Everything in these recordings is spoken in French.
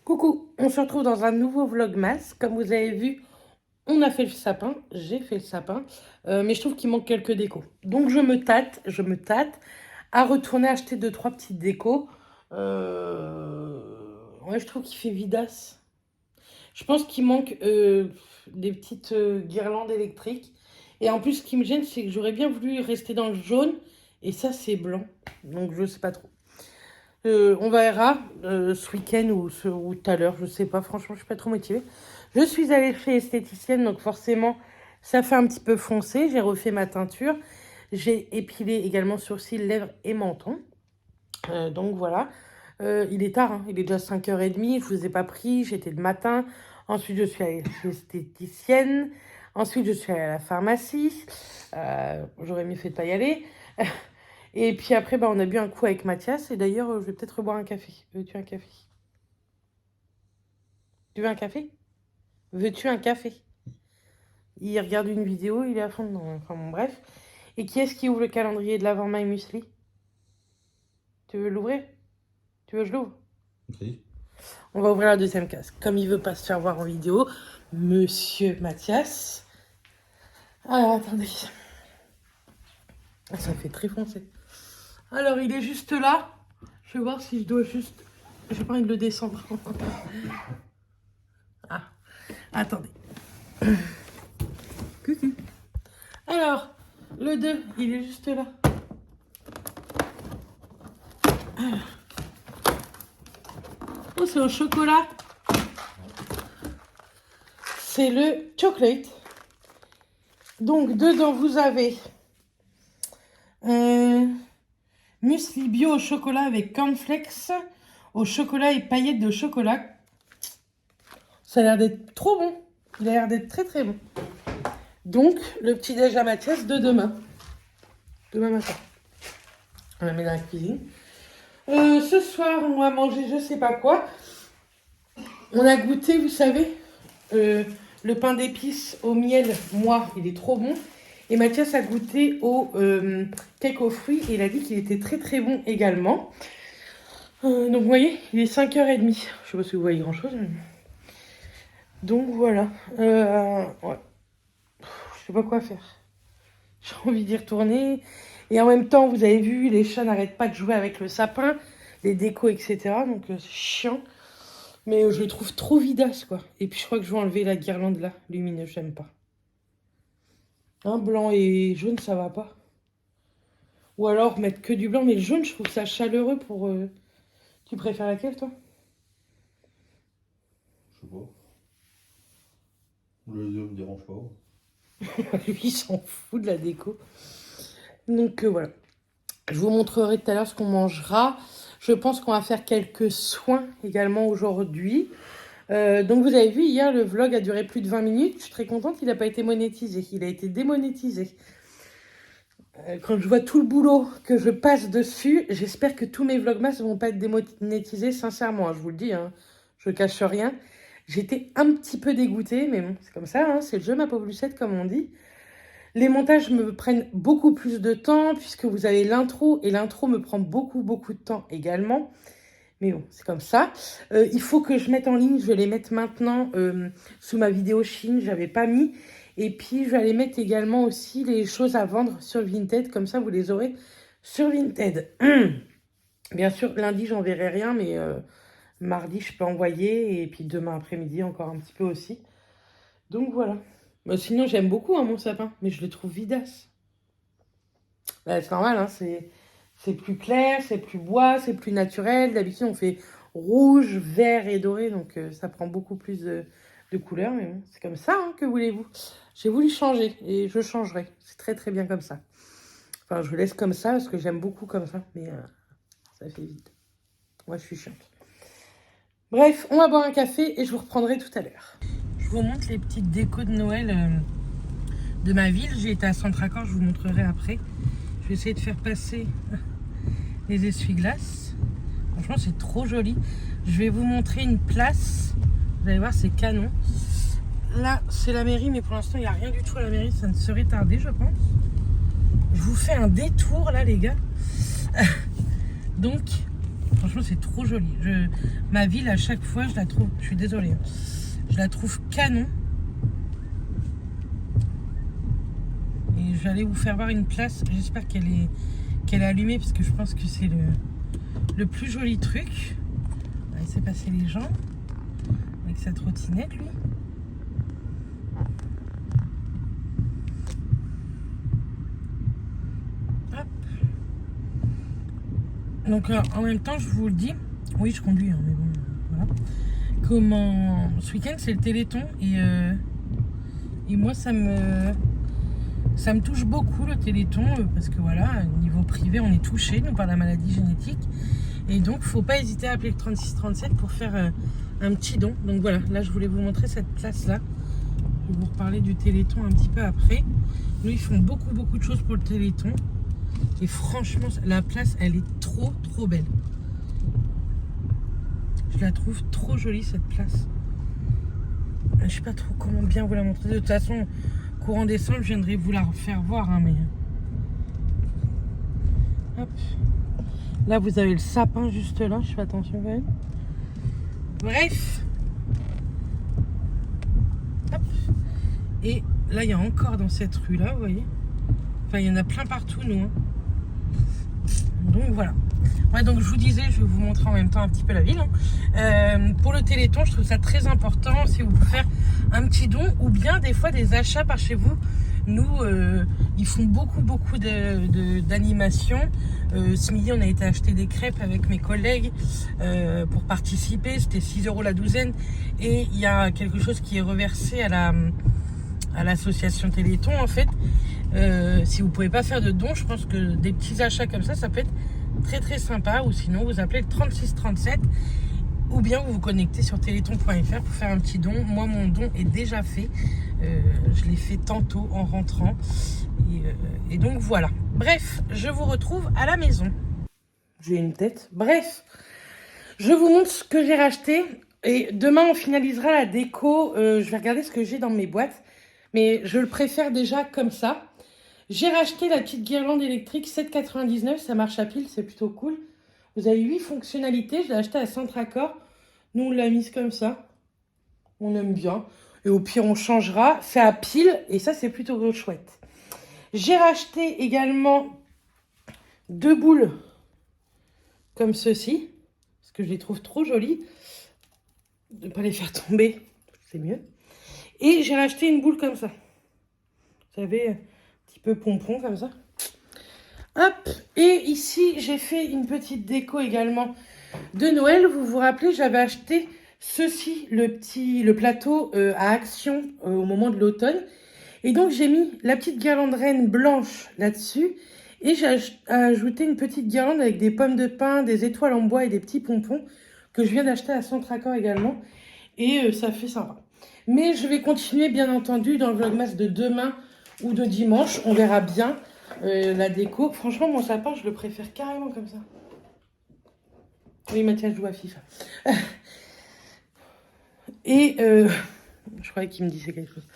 Coucou, on se retrouve dans un nouveau vlogmas. Comme vous avez vu, on a fait le sapin, j'ai fait le sapin, mais je trouve qu'il manque quelques décos. Donc je me tâte à retourner acheter 2-3 petites décos. Ouais, je trouve qu'il fait vidasse. Je pense qu'il manque des petites guirlandes électriques. Et en plus, ce qui me gêne, c'est que j'aurais bien voulu rester dans le jaune, et ça, c'est blanc. Donc je sais pas trop. On verra ce week-end ou tout à l'heure, je sais pas, franchement, je suis pas trop motivée. Je suis allée chez esthéticienne, donc forcément, ça fait un petit peu foncé. J'ai refait ma teinture. J'ai épilé également sourcils, lèvres et menton. Donc voilà. Il est tard, hein, il est déjà 5h30, je vous ai pas pris, j'étais le matin. Ensuite, je suis allée chez esthéticienne. Ensuite, je suis allée à la pharmacie. J'aurais mieux fait de pas y aller. Et puis après, bah, on a bu un coup avec Mathias. Et d'ailleurs, je vais peut-être boire un café. Veux-tu un café? Tu veux un café? Veux-tu un café? Il regarde une vidéo, il est à fond dedans. Enfin bon, bref. Et qui est-ce qui ouvre le calendrier de l'Avent My Muesli? Tu veux l'ouvrir? Tu veux que je l'ouvre? Oui. On va ouvrir la deuxième case. Comme il veut pas se faire voir en vidéo, Monsieur Mathias. Alors, attendez. Ah, ça fait très foncé. Alors, il est juste là. Je vais voir si je dois juste... J'ai pas envie de le descendre. Ah, attendez. Coucou. Alors, le 2, il est juste là. Oh, c'est au chocolat. C'est le chocolate. Donc, dedans, vous avez muesli bio au chocolat avec cornflakes au chocolat et paillettes de chocolat. Ça a l'air d'être trop bon. Il a l'air d'être très très bon. Donc, le petit déj à Mathias de demain. Demain matin. On la met dans la cuisine. Ce soir, on va manger je sais pas quoi. On a goûté, vous savez, le pain d'épices au miel. Moi, il est trop bon. Et Mathias a goûté au cake aux fruits et il a dit qu'il était très très bon également. Donc vous voyez, il est 5h30. Je sais pas si vous voyez grand chose. Mais... Donc voilà. Ouais. Je sais pas quoi faire. J'ai envie d'y retourner. Et en même temps, vous avez vu, les chats n'arrêtent pas de jouer avec le sapin, les décos, etc. Donc c'est chiant. Mais je le trouve trop vidasse, quoi. Et puis je crois que je vais enlever la guirlande là, lumineuse, j'aime pas. Un blanc et jaune, ça va pas. Ou alors mettre que du blanc, mais le jaune, je trouve ça chaleureux pour... Tu préfères laquelle, toi? Je sais pas. Le 2 me dérange pas. Lui, il s'en fout de la déco. Donc voilà. Je vous montrerai tout à l'heure ce qu'on mangera. Je pense qu'on va faire quelques soins également aujourd'hui. Donc vous avez vu, hier, le vlog a duré plus de 20 minutes. Je suis très contente, il n'a pas été monétisé. Il a été démonétisé. Quand je vois tout le boulot que je passe dessus, j'espère que tous mes vlogmas ne vont pas être démonétisés, sincèrement. Hein, je vous le dis, hein, je cache rien. J'étais un petit peu dégoûtée, mais bon, c'est comme ça, hein, c'est le jeu, ma pauvre Lucette, comme on dit. Les montages me prennent beaucoup plus de temps, puisque vous avez l'intro, et l'intro me prend beaucoup de temps également. Mais bon, c'est comme ça. Il faut que je mette en ligne, je vais les mettre maintenant sous ma vidéo Chine, j'avais pas mis. Et puis, je vais aller mettre également aussi les choses à vendre sur Vinted, comme ça, vous les aurez sur Vinted. Bien sûr, lundi, j'enverrai rien, mais mardi, je peux envoyer, et puis demain après-midi, encore un petit peu aussi. Donc, voilà. Bah, sinon, j'aime beaucoup hein, mon sapin, mais je le trouve vidasse. Bah, c'est normal, hein, c'est plus clair, c'est plus bois, c'est plus naturel. D'habitude, on fait rouge, vert et doré, donc ça prend beaucoup plus de couleurs. Mais bon, c'est comme ça, hein, que voulez-vous? J'ai voulu changer et je changerai. C'est très très bien comme ça. Enfin, je laisse comme ça parce que j'aime beaucoup comme ça, mais ça fait vite. Moi, je suis chiante. Bref, on va boire un café et je vous reprendrai tout à l'heure. Je vous montre les petites décos de Noël de ma ville. J'ai été à Centracor, je vous montrerai après. Je vais essayer de faire passer les essuie-glaces. Franchement, c'est trop joli. Je vais vous montrer une place. Vous allez voir, c'est canon. Là, c'est la mairie, mais pour l'instant, il n'y a rien du tout à la mairie. Ça ne serait tardé, je pense. Je vous fais un détour, là, les gars. Donc, Franchement, c'est trop joli. Ma ville, à chaque fois, je la trouve... Je suis désolée. Je la trouve canon. Et je vais aller vous faire voir une place. J'espère qu'elle est allumée parce que je pense que c'est le plus joli truc. On va laisser passer les gens avec sa trottinette, lui. Hop. Donc en même temps, je vous le dis. Oui, je conduis, hein, mais bon, voilà. Ce week-end, c'est le Téléthon et moi, ça me touche beaucoup le Téléthon parce que voilà, niveau privé, on est touché, nous, par la maladie génétique. Et donc, faut pas hésiter à appeler le 3637 pour faire un petit don. Donc voilà, là, je voulais vous montrer cette place-là. Je vais vous reparler du Téléthon un petit peu après. Nous, ils font beaucoup de choses pour le Téléthon. Et franchement, la place, elle est trop belle. Je la trouve trop jolie, cette place. Je sais pas trop comment bien vous la montrer. De toute façon, courant décembre, je viendrai vous la faire voir. Hein, mais... Hop. Là, vous avez le sapin juste là. Je fais attention quand même. Bref. Hop. Et là, il y a encore dans cette rue-là, vous voyez. Enfin, il y en a plein partout, nous. Hein. Donc, voilà. Ouais, donc je vous disais, je vais vous montrer en même temps un petit peu la ville. Hein. Pour le Téléthon, je trouve ça très important si vous pouvez faire un petit don ou bien des fois des achats par chez vous. Nous, ils font beaucoup d'animations. Ce midi, on a été acheter des crêpes avec mes collègues pour participer. C'était 6 € la douzaine. Et il y a quelque chose qui est reversé à l'association Téléthon, en fait. Si vous pouvez pas faire de dons, je pense que des petits achats comme ça peut être très sympa. Ou sinon, vous appelez le 3637 ou bien vous vous connectez sur téléthon.fr pour faire un petit don. Moi, mon don est déjà fait. Je l'ai fait tantôt en rentrant. Et donc, voilà. Bref, je vous retrouve à la maison. J'ai une tête. Bref, je vous montre ce que j'ai racheté. Et demain, on finalisera la déco. Je vais regarder ce que j'ai dans mes boîtes. Mais je le préfère déjà comme ça. J'ai racheté la petite guirlande électrique 7,99. Ça marche à pile, c'est plutôt cool. Vous avez 8 fonctionnalités. Je l'ai acheté à Centracor. Nous, on l'a mise comme ça. On aime bien. Et au pire, on changera. C'est à pile. Et ça, c'est plutôt chouette. J'ai racheté également 2 boules comme ceci. Parce que je les trouve trop jolies. De ne pas les faire tomber, c'est mieux. Et j'ai racheté une boule comme ça. Vous savez, un petit peu pompon comme ça. Hop. Et ici, j'ai fait une petite déco également de Noël. Vous vous rappelez, j'avais acheté ceci, le plateau à Action au moment de l'automne. Et donc, j'ai mis la petite guirlande reine blanche là-dessus. Et j'ai ajouté une petite guirlande avec des pommes de pin, des étoiles en bois et des petits pompons que je viens d'acheter à Centracor également. Et ça fait sympa. Mais je vais continuer, bien entendu, dans le vlogmas de demain ou de dimanche. On verra bien la déco. Franchement, mon sapin, je le préfère carrément comme ça. Oui, Mathias joue à FIFA. Et je croyais qu'il me disait quelque chose.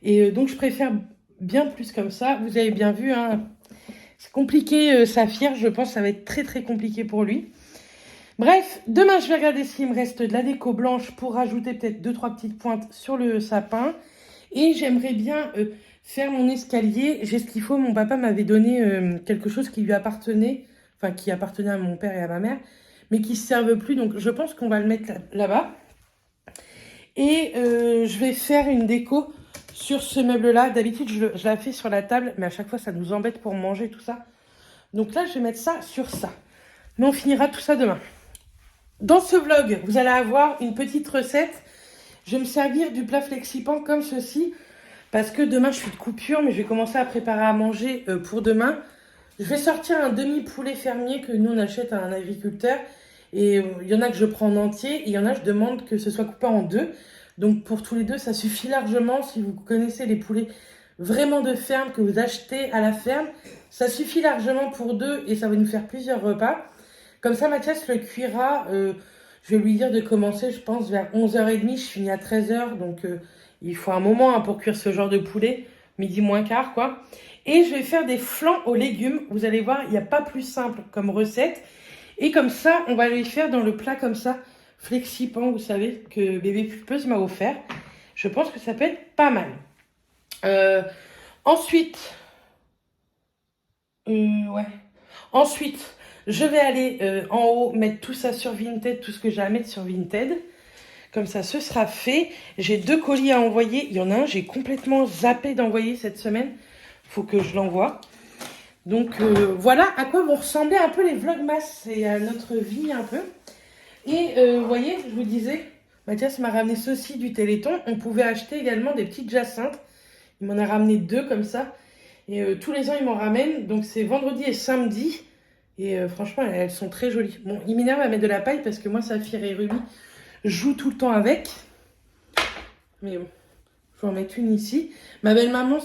Et donc, je préfère bien plus comme ça. Vous avez bien vu, hein, c'est compliqué, Saphir. Je pense que ça va être très compliqué pour lui. Bref, demain, je vais regarder s'il me reste de la déco blanche pour rajouter peut-être 2-3 petites pointes sur le sapin. Et j'aimerais bien faire mon escalier. J'ai ce qu'il faut. Mon papa m'avait donné quelque chose qui lui appartenait, enfin qui appartenait à mon père et à ma mère, mais qui ne se servent plus. Donc, je pense qu'on va le mettre là-bas. Et je vais faire une déco sur ce meuble-là. D'habitude, je la fais sur la table, mais à chaque fois, ça nous embête pour manger, tout ça. Donc là, je vais mettre ça sur ça. Mais on finira tout ça demain. Dans ce vlog, vous allez avoir une petite recette. Je vais me servir du plat Flexipan comme ceci. Parce que demain, je suis de coupure, mais je vais commencer à préparer à manger pour demain. Je vais sortir un demi-poulet fermier que nous, on achète à un agriculteur. Et il y en a que je prends en entier. Et il y en a, je demande que ce soit coupé en 2. Donc, pour tous les 2, ça suffit largement. Si vous connaissez les poulets vraiment de ferme que vous achetez à la ferme, ça suffit largement pour 2 et ça va nous faire plusieurs repas. Comme ça, Mathias le cuira. Je vais lui dire de commencer, je pense, vers 11h30. Je finis à 13h. Donc, il faut un moment pour cuire ce genre de poulet. Midi moins quart, quoi. Et je vais faire des flancs aux légumes. Vous allez voir, il n'y a pas plus simple comme recette. Et comme ça, on va les faire dans le plat comme ça, flexipan, vous savez, que bébé pulpeuse m'a offert. Je pense que ça peut être pas mal. Ensuite, ouais. Ensuite, je vais aller en haut, mettre tout ça sur Vinted, tout ce que j'ai à mettre sur Vinted. Comme ça, ce sera fait. J'ai 2 colis à envoyer. Il y en a un, j'ai complètement zappé d'envoyer cette semaine. Faut que je l'envoie. Donc, voilà à quoi vont ressembler un peu les vlogmas et à notre vie un peu. Et vous voyez, je vous disais, Mathias m'a ramené ceci du Téléthon. On pouvait acheter également des petites jacinthes. Il m'en a ramené 2 comme ça. Et tous les ans, il m'en ramène. Donc, c'est vendredi et samedi. Et franchement, elles sont très jolies. Bon, il m'énerve à mettre de la paille parce que moi, Saphir et Ruby joue tout le temps avec. Mais bon, je vais en mettre une ici. Ma belle-maman,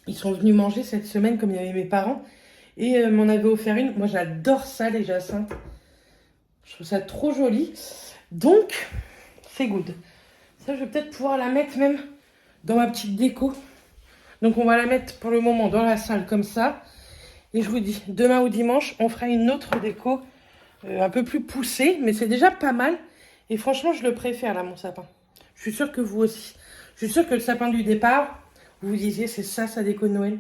ils sont venus manger cette semaine comme il y avait mes parents. Et m'en avait offert une. Moi, j'adore ça, les jacinthes. Je trouve ça trop joli. Donc, c'est good. Ça, je vais peut-être pouvoir la mettre même dans ma petite déco. Donc, on va la mettre pour le moment dans la salle comme ça. Et je vous dis, demain ou dimanche, on fera une autre déco un peu plus poussée. Mais c'est déjà pas mal. Et franchement, je le préfère, là, mon sapin. Je suis sûre que vous aussi. Je suis sûre que le sapin du départ, vous vous disiez, c'est ça, sa déco de Noël.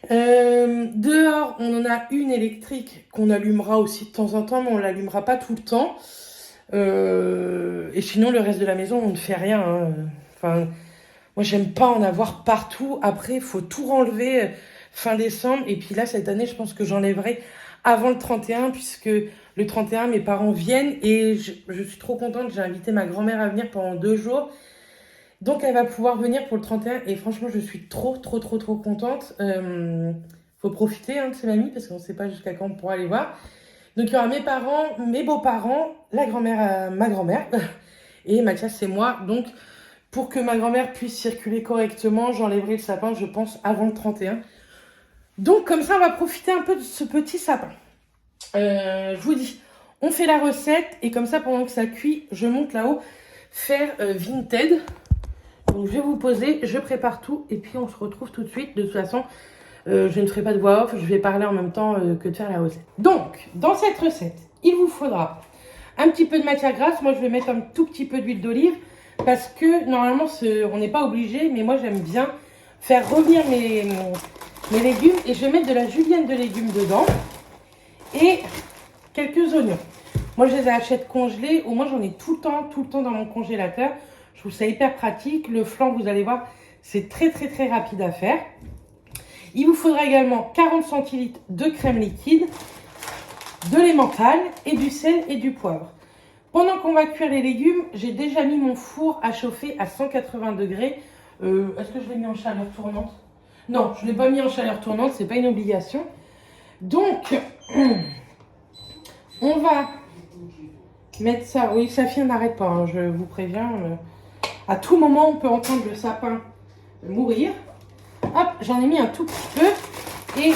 Dehors, on en a une électrique qu'on allumera aussi de temps en temps, mais on l'allumera pas tout le temps. Et sinon, le reste de la maison, on ne fait rien. Hein. Enfin, moi, j'aime pas en avoir partout. Après, il faut tout renlever fin décembre. Et puis là, cette année, je pense que j'enlèverai avant le 31, puisque le 31, mes parents viennent. Et je suis trop contente. J'ai invité ma grand-mère à venir pendant 2 jours. Donc, elle va pouvoir venir pour le 31. Et franchement, je suis trop contente. Faut profiter de ces mamies, parce qu'on ne sait pas jusqu'à quand on pourra les voir. Donc, il y aura mes parents, mes beaux-parents, la grand-mère, ma grand-mère, et Mathias et moi. Donc, pour que ma grand-mère puisse circuler correctement, j'enlèverai le sapin, je pense, avant le 31. Donc, comme ça, on va profiter un peu de ce petit sapin. Je vous dis, on fait la recette, et comme ça, pendant que ça cuit, je monte là-haut faire Vinted. Donc, je vais vous poser, je prépare tout, et puis on se retrouve tout de suite. De toute façon, je ne ferai pas de voix off, je vais parler en même temps que de faire la recette. Donc, dans cette recette, il vous faudra un petit peu de matière grasse. Moi, je vais mettre un tout petit peu d'huile d'olive parce que normalement, on n'est pas obligé, mais moi, j'aime bien faire revenir mes légumes. Et je vais mettre de la julienne de légumes dedans et quelques oignons. Moi, je les achète congelés. Au moins, j'en ai tout le temps dans mon congélateur. Je trouve ça hyper pratique. Le flan, vous allez voir, c'est très rapide à faire. Il vous faudra également 40 centilitres de crème liquide, de l'emmental et du sel et du poivre. Pendant qu'on va cuire les légumes, j'ai déjà mis mon four à chauffer à 180 degrés. Est-ce que je l'ai mis en chaleur tournante? Non, je ne l'ai pas mis en chaleur tournante, c'est pas une obligation. Donc, on va mettre ça. Oui, Saphir n'arrête pas, hein, je vous préviens. À tout moment, on peut entendre le sapin mourir. Hop, j'en ai mis un tout petit peu et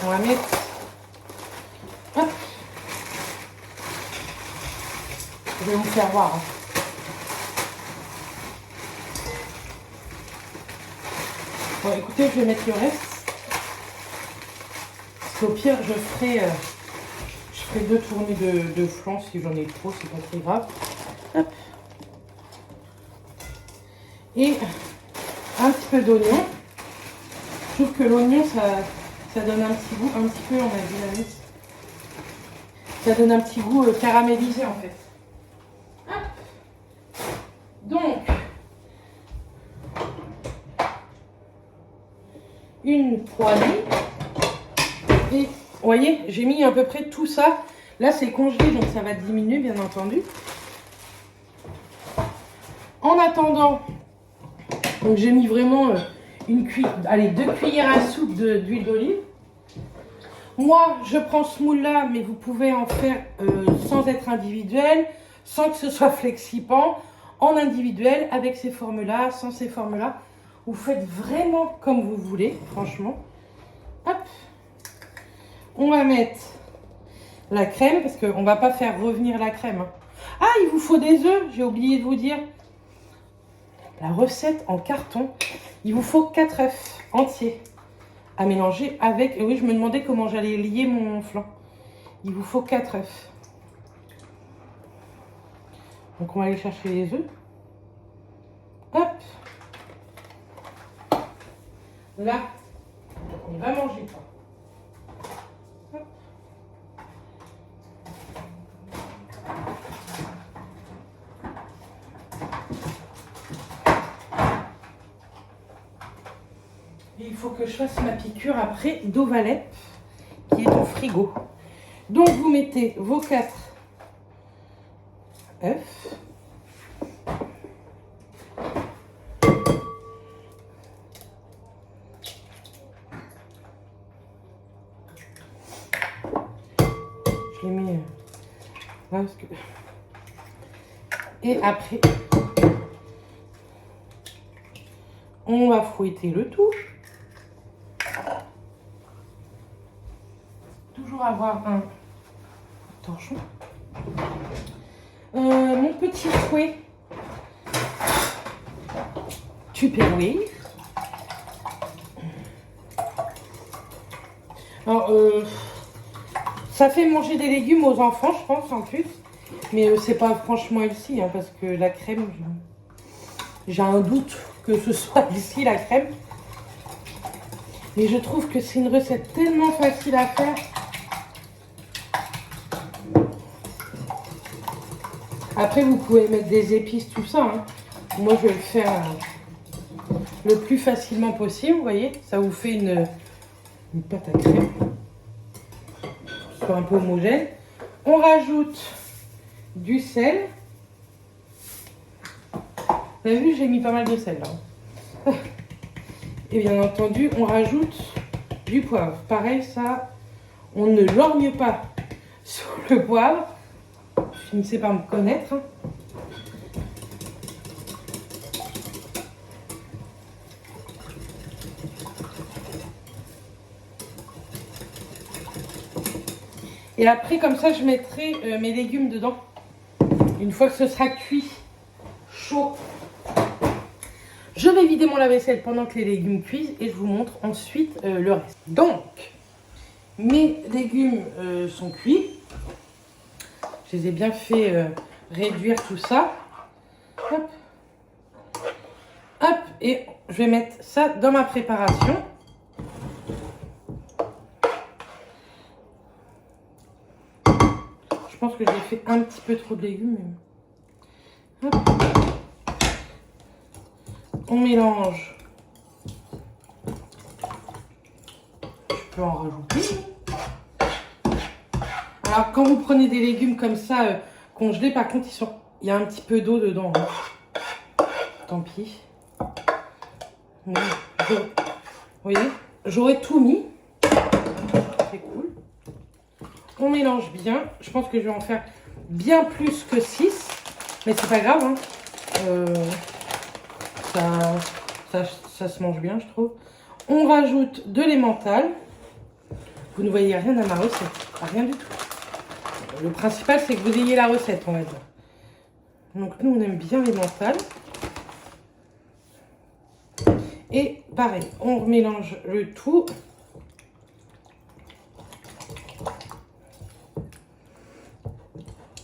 on va mettre, hop, je vais vous faire voir. Bon, écoutez, je vais mettre le reste. Parce qu'au pire, je ferai 2 tournées de flan si j'en ai trop, c'est pas très grave. Hop. Et un petit peu d'oignon. Je trouve que l'oignon, ça donne un petit goût, un petit peu, on a dit la mise. Ça donne un petit goût caramélisé en fait. Hop. Donc, une poêlée. Et vous voyez, j'ai mis à peu près tout ça. Là, c'est congelé, donc ça va diminuer, bien entendu. En attendant, donc j'ai mis vraiment 2 cuillères à soupe d'huile d'olive. Moi, je prends ce moule-là, mais vous pouvez en faire sans être individuel, sans que ce soit flexipan, en individuel, avec ces formes-là, sans ces formes-là. Vous faites vraiment comme vous voulez, franchement. Hop. On va mettre la crème, parce qu'on ne va pas faire revenir la crème. Hein. Ah, il vous faut des œufs, j'ai oublié de vous dire. La recette en carton, il vous faut 4 œufs entiers. à mélanger avec... Et oui, je me demandais comment j'allais lier mon flan. Il vous faut 4 œufs. Donc on va aller chercher les œufs. Hop. Là, on va manger pas. Hop. Et il faut que je fasse ma piqûre après d'Ovalep qui est au frigo. Donc vous mettez vos 4 œufs. Je les mets là parce que... Et après, on va fouetter le tout. Toujours avoir un torchon. Mon petit fouet Tupperware. Alors, ça fait manger des légumes aux enfants, je pense, en plus. Mais c'est pas franchement ici, hein, parce que la crème, j'ai un doute que ce soit ici la crème. Mais je trouve que c'est une recette tellement facile à faire. Après, vous pouvez mettre des épices, tout ça. Hein. Moi, je vais le faire le plus facilement possible, vous voyez. Ça vous fait une pâte à crème. Soit un peu homogène. On rajoute du sel. Vous avez vu, j'ai mis pas mal de sel là. Et bien entendu, on rajoute du poivre. Pareil, ça, on ne lorgne pas sur le poivre. Finissez par me connaître. Hein. Et après, comme ça, je mettrai mes légumes dedans. Une fois que ce sera cuit, chaud, je vais vider mon lave-vaisselle pendant que les légumes cuisent et je vous montre ensuite le reste. Donc, mes légumes sont cuits. Je les ai bien fait réduire tout ça. Hop. Hop. Et je vais mettre ça dans ma préparation. Je pense que j'ai fait un petit peu trop de légumes. Hop. On mélange. Je peux en rajouter. Alors, quand vous prenez des légumes comme ça, congelés, par contre, il y a un petit peu d'eau dedans. Hein. Tant pis. Vous voyez, j'aurais tout mis. C'est cool. On mélange bien. Je pense que je vais en faire bien plus que 6. Mais c'est pas grave. Hein. Ça se mange bien, je trouve. On rajoute de l'emmental. Vous ne voyez rien à ma recette. Rien du tout. Le principal, c'est que vous ayez la recette, on va dire. Donc, nous, on aime bien l'emmental. Et pareil, on mélange le tout.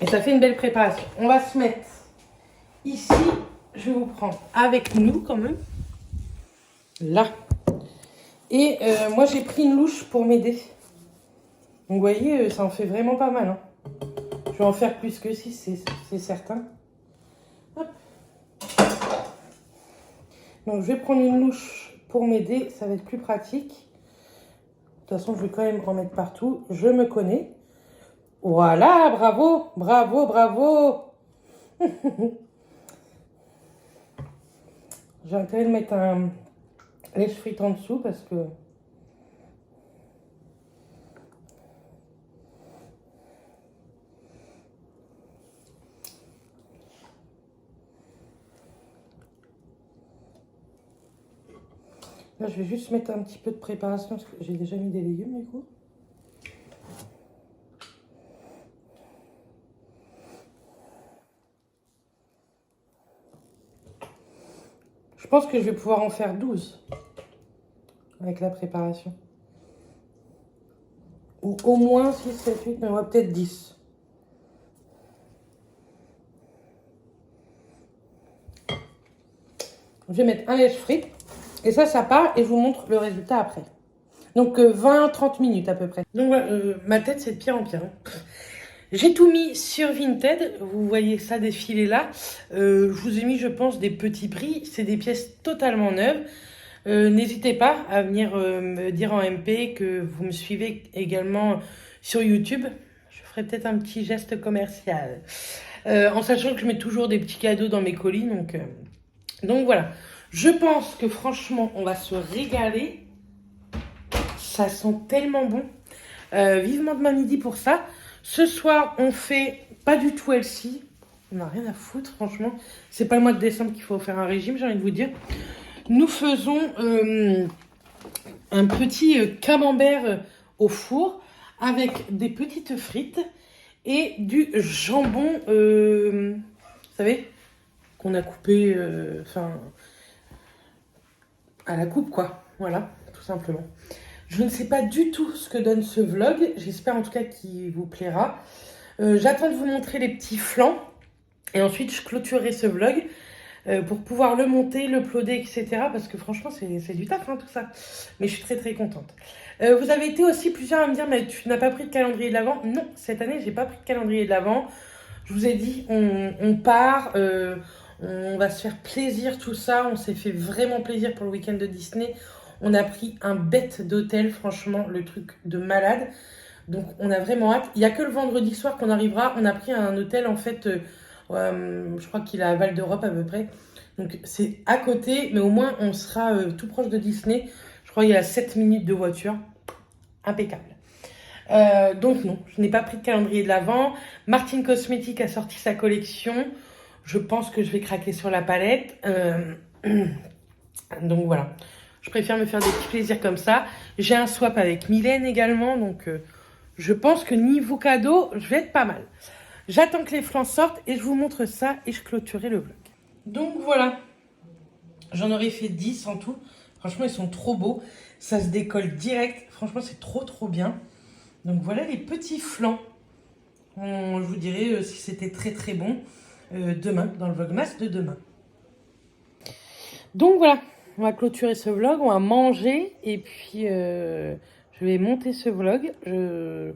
Et ça fait une belle préparation. On va se mettre ici. Je vais vous prendre avec nous quand même. Là. Et moi, j'ai pris une louche pour m'aider. Donc, vous voyez, ça en fait vraiment pas mal. Hein. Je vais en faire plus que 6, c'est certain. Hop. Donc, je vais prendre une louche pour m'aider. Ça va être plus pratique. De toute façon, je vais quand même en mettre partout. Je me connais. Voilà, bravo, bravo, bravo. J'ai intérêt de mettre un lèche-frite en dessous parce que... Là, je vais juste mettre un petit peu de préparation parce que j'ai déjà mis des légumes du coup. Je pense que je vais pouvoir en faire 12 avec la préparation. Ou au moins 6, 7, 8, mais on va peut-être 10. Je vais mettre un lèche-frites. Et ça part et je vous montre le résultat après. Donc 20-30 minutes à peu près. Donc voilà, ma tête c'est de pire en pire. Hein. J'ai tout mis sur Vinted, vous voyez ça défiler là. Je vous ai mis, je pense, des petits prix. C'est des pièces totalement neuves. N'hésitez pas à venir me dire en MP que vous me suivez également sur YouTube. Je ferai peut-être un petit geste commercial. En sachant que je mets toujours des petits cadeaux dans mes colis. Donc voilà. Je pense que franchement, on va se régaler. Ça sent tellement bon. Vivement demain midi pour ça. Ce soir, on fait pas du tout healthy. On n'a rien à foutre, franchement. C'est pas le mois de décembre qu'il faut faire un régime, j'ai envie de vous dire. Nous faisons un petit camembert au four avec des petites frites et du jambon, vous savez, qu'on a coupé, à la coupe, quoi. Voilà, tout simplement. Je ne sais pas du tout ce que donne ce vlog. J'espère en tout cas qu'il vous plaira. J'attends de vous montrer les petits flancs. Et ensuite, je clôturerai ce vlog pour pouvoir le monter, l'uploader, etc. Parce que franchement, c'est du taf, hein, tout ça. Mais je suis très, très contente. Vous avez été aussi plusieurs à me dire, mais tu n'as pas pris de calendrier de l'Avent. Non, cette année, j'ai pas pris de calendrier de l'Avent. Je vous ai dit, on part, on va se faire plaisir, tout ça. On s'est fait vraiment plaisir pour le week-end de Disney. On a pris un bête d'hôtel, franchement, le truc de malade. Donc, on a vraiment hâte. Il n'y a que le vendredi soir qu'on arrivera. On a pris un hôtel, en fait, je crois qu'il est à Val d'Europe à peu près. Donc, c'est à côté, mais au moins, on sera tout proche de Disney. Je crois qu'il y a 7 minutes de voiture. Impeccable. Donc, non, je n'ai pas pris de calendrier de l'Avent. Martine Cosmétique a sorti sa collection. Je pense que je vais craquer sur la palette. Donc, voilà. Je préfère me faire des petits plaisirs comme ça. J'ai un swap avec Mylène également. Donc, je pense que niveau cadeau, je vais être pas mal. J'attends que les flancs sortent et je vous montre ça et je clôturerai le vlog. Donc, voilà. J'en aurais fait 10 en tout. Franchement, ils sont trop beaux. Ça se décolle direct. Franchement, c'est trop, trop bien. Donc, voilà les petits flancs. Je vous dirai si c'était très, très bon demain, dans le vlogmas de demain. Donc, voilà. On va clôturer ce vlog, on va manger et puis je vais monter ce vlog. Il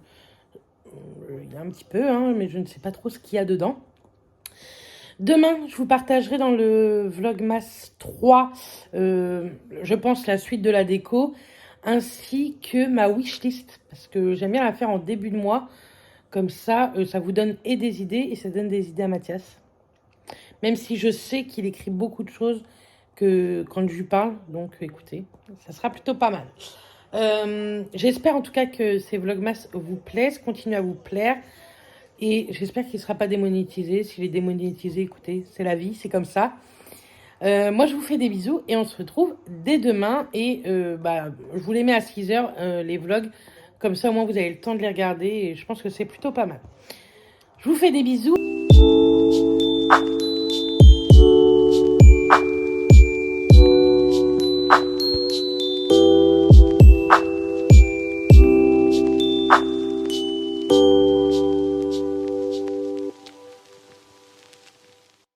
y a un petit peu, hein, mais je ne sais pas trop ce qu'il y a dedans. Demain, je vous partagerai dans le vlogmas 3, je pense, la suite de la déco, ainsi que ma wishlist, parce que j'aime bien la faire en début de mois. Comme ça, ça vous donne et des idées et ça donne des idées à Mathias. Même si je sais qu'il écrit beaucoup de choses que quand je lui parle, donc écoutez, ça sera plutôt pas mal. J'espère en tout cas que ces vlogmas vous plaisent, continuent à vous plaire, et j'espère qu'il ne sera pas démonétisé. S'il est démonétisé, écoutez, c'est la vie, c'est comme ça. Moi je vous fais des bisous et on se retrouve dès demain, et je vous les mets à 6h les vlogs, comme ça au moins vous avez le temps de les regarder, et je pense que c'est plutôt pas mal. Je vous fais des bisous.